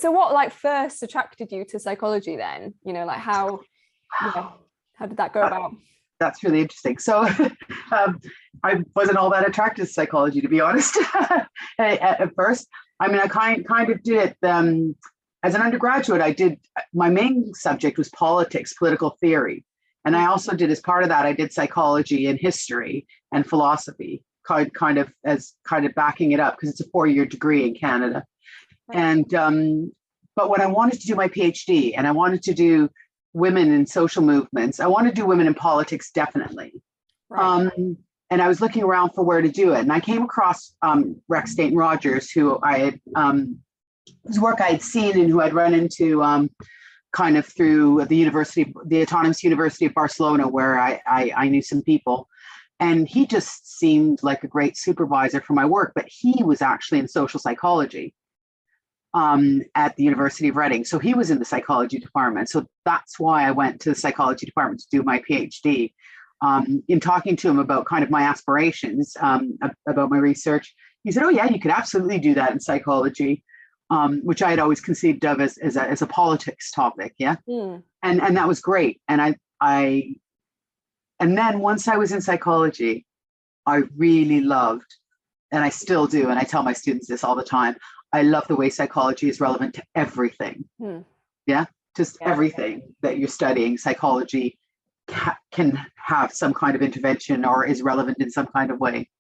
so what like first attracted you to psychology then? You know, like how did that go about? That's really interesting. So I wasn't all that attracted to psychology, to be honest, at first. I mean, I kind of did it as an undergraduate. My main subject was politics, political theory. And I also did, as part of that, I did psychology and history and philosophy, kind of backing it up, because it's a 4-year degree in Canada. And but when I wanted to do my PhD, and I wanted to do women in social movements, I wanted to do women in politics, definitely. Right. And I was looking around for where to do it, and I came across Rex Stainton Rogers, who I had whose work I had seen and who I'd run into kind of through the Autonomous University of Barcelona, where I knew some people. And he just seemed like a great supervisor for my work, but he was actually in social psychology at the University of Reading. So he was in the psychology department. So that's why I went to the psychology department to do my PhD. In talking to him about kind of my aspirations, about my research, he said, "Oh yeah, you could absolutely do that in psychology," which I had always conceived of as a politics topic. Yeah. Mm. And that was great. And and then once I was in psychology, I really loved, and I still do, and I tell my students this all the time, I love the way psychology is relevant to everything. Hmm. Yeah, just everything that you're studying. Psychology can have some kind of intervention or is relevant in some kind of way.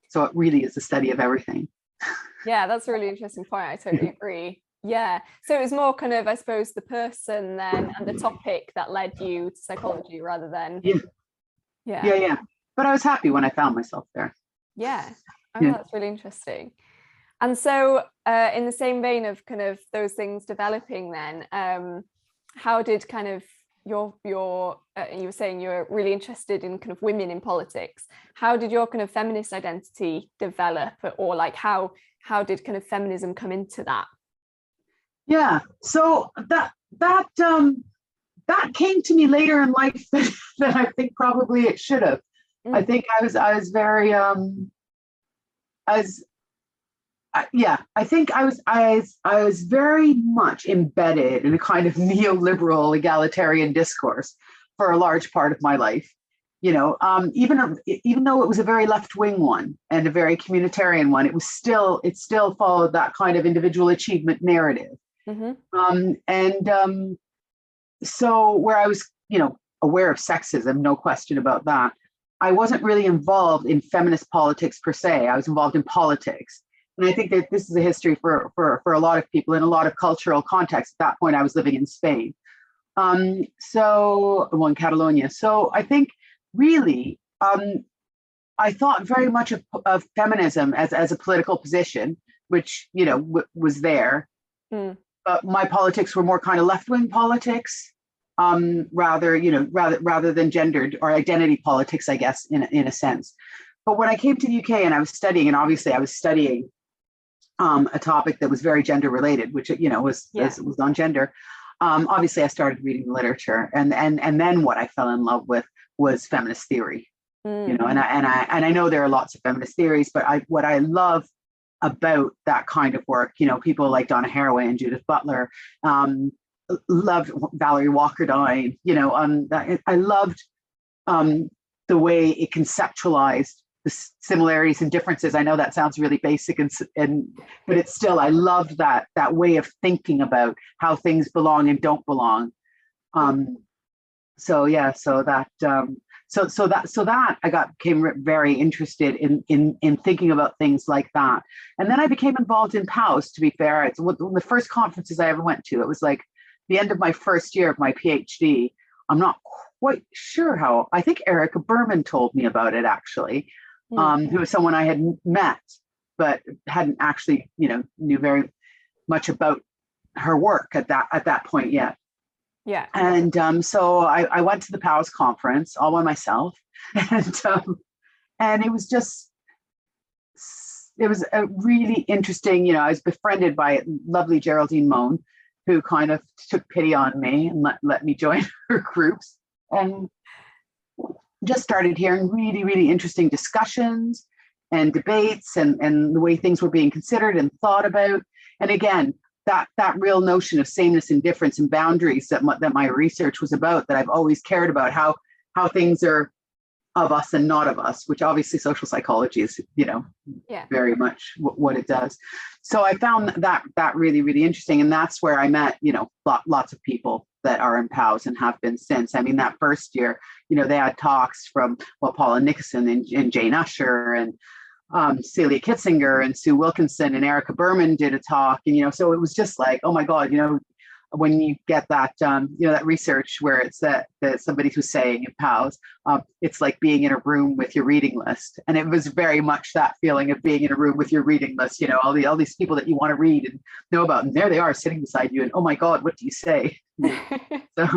So it really is a study of everything. Yeah, that's a really interesting point. I totally agree. Yeah. So it was more kind of, I suppose, the person then and the topic that led you to psychology rather than. Yeah. But I was happy when I found myself there. Yeah. That's really interesting. And so in the same vein of kind of those things developing then, how did kind of your you were saying you were really interested in kind of women in politics. How did your kind of feminist identity develop, or like how did kind of feminism come into that? Yeah, so that came to me later in life than I think probably it should have. Mm. I think I was very I was very much embedded in a kind of neoliberal egalitarian discourse for a large part of my life. You know, even though it was a very left-wing one and a very communitarian one, it still followed that kind of individual achievement narrative. Mm-hmm. So where I was, aware of sexism, no question about that, I wasn't really involved in feminist politics per se. I was involved in politics. And I think that this is a history for a lot of people in a lot of cultural contexts. At that point, I was living in Spain. In Catalonia. So I think really, I thought very much of feminism as a political position, which, was there. Mm. But my politics were more kind of left-wing politics, rather than gendered or identity politics, I guess, in a sense. But when I came to the UK and I was studying, and obviously I was studying a topic that was very gender related, which was on gender. Obviously, I started reading literature, and then what I fell in love with was feminist theory. Mm. And I know there are lots of feminist theories, but what I love about that kind of work, people like Donna Haraway and Judith Butler, loved Valerie Walker-Dine. I loved the way it conceptualized the similarities and differences. I know that sounds really basic, but it's still, I loved that way of thinking about how things belong and don't belong. So that I became very interested in thinking about things like that. And then I became involved in POWES, to be fair. It's one of the first conferences I ever went to. It was like the end of my first year of my PhD. I'm not quite sure how. I think Erica Berman told me about it, actually. Who was someone I had met, but hadn't actually, knew very much about her work at that point yet. Yeah. And so I went to the POWES conference all by myself, and it was a really interesting. I was befriended by lovely Geraldine Moan, who kind of took pity on me and let me join her groups, and just started hearing really, really interesting discussions and debates and the way things were being considered and thought about. And again, that real notion of sameness and difference and boundaries that my research was about, that I've always cared about, how things are of us and not of us, which obviously social psychology is, very much what it does. So I found that really, really interesting. And that's where I met, lots of people that are in POWES and have been since. I mean, that first year, they had talks from, Paula Nicholson and Jane Usher and Celia Kitzinger and Sue Wilkinson and Erica Berman did a talk. And, so it was just like, oh my God, when you get that, that research where it's that somebody who's saying in POWES, it's like being in a room with your reading list. And it was very much that feeling of being in a room with your reading list, all these people that you want to read and know about. And there they are sitting beside you. And oh my God, what do you say? So